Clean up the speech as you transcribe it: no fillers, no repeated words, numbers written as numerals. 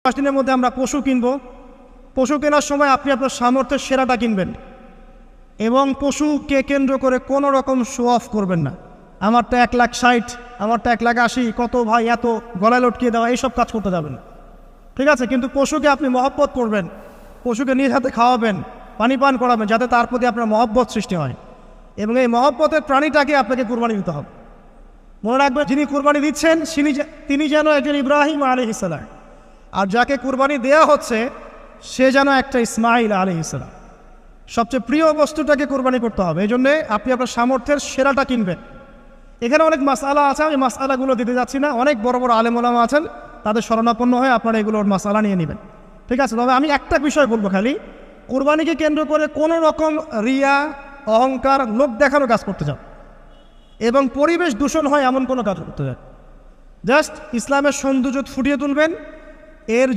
5 দিনের মধ্যে আমরা পশু কিনব। পশু কেনার সময় আপনি আপনার সামর্থ্যের সেরাটা কিনবেন এবং পশুকে কেন্দ্র করে কোনো রকম শো অফ করবেন না। আমারটা 1,60,000, আমারটা 1,80,000, কত ভাই এত গলায় লটকিয়ে দেওয়া, এইসব কাজ করতে যাবেন না, ঠিক আছে? কিন্তু পশুকে আপনি মহব্বত করবেন, পশুকে নিজ হাতে খাওয়াবেন, পানি পান করাবেন, যাতে তার প্রতি আপনার মহব্বত সৃষ্টি হয় এবং এই মহব্বতের প্রাণীটাকে আপনাকে কুরবানি দিতে হবে। মনে রাখবেন, যিনি কুরবানি দিচ্ছেন তিনি যেন একজন ইব্রাহিম আলাইহিস সালাম, আর যাকে কুরবানি দেওয়া হচ্ছে সে যেন একটা ইসমাইল আলাইহিস সালাম। সবচেয়ে প্রিয় বস্তুটাকে কুরবানি করতে হবে। এই জন্যে আপনি আপনার সামর্থ্যের সেরাটা কিনবেন। এখানে অনেক মাসআলা আছে, আমি মাসআলাগুলো দিতে যাচ্ছি না। অনেক বড় বড় আলেম ওলামা আছেন, তাদের শরণাপন্ন হয়ে আপনারা এগুলোর মাসআলা নিয়ে নেবেন, ঠিক আছে? তবে আমি একটা বিষয় বলবো, খালি কুরবানিকে কেন্দ্র করে কোনো রকম রিয়া, অহংকার, লোক দেখানো কাজ করতে যান এবং পরিবেশ দূষণ হয় এমন কোনো কাজ করতে যান। জাস্ট ইসলামের সৌন্দর্য ফুটিয়ে তুলবেন, এর